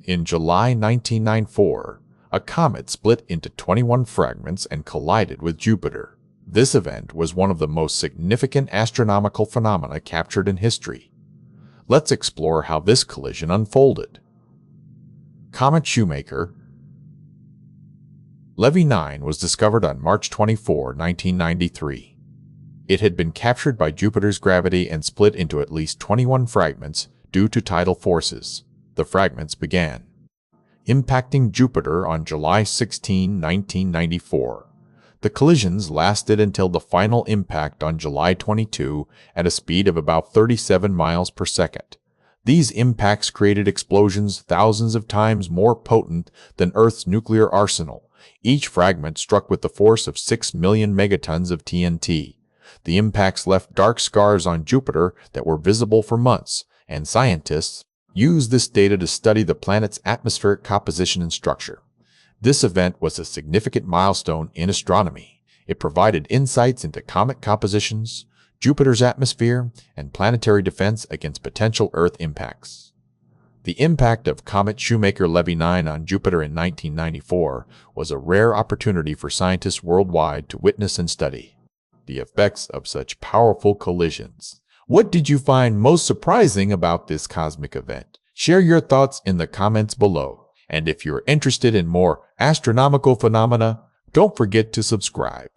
In July 1994, a comet split into 21 fragments and collided with Jupiter. This event was one of the most significant astronomical phenomena captured in history. Let's explore how this collision unfolded. Comet Shoemaker-Levy 9 was discovered on March 24, 1993. It had been captured by Jupiter's gravity and split into at least 21 fragments due to tidal forces. The fragments began impacting Jupiter on July 16, 1994. The collisions lasted until the final impact on July 22 at a speed of about 37 miles per second. These impacts created explosions thousands of times more potent than Earth's nuclear arsenal. Each fragment struck with the force of 6 million megatons of TNT. The impacts left dark scars on Jupiter that were visible for months, and scientists used this data to study the planet's atmospheric composition and structure. This event was a significant milestone in astronomy. It provided insights into comet compositions, Jupiter's atmosphere, and planetary defense against potential Earth impacts. The impact of Comet Shoemaker-Levy 9 on Jupiter in 1994 was a rare opportunity for scientists worldwide to witness and study the effects of such powerful collisions. What did you find most surprising about this cosmic event? Share your thoughts in the comments below. And if you're interested in more astronomical phenomena, don't forget to subscribe.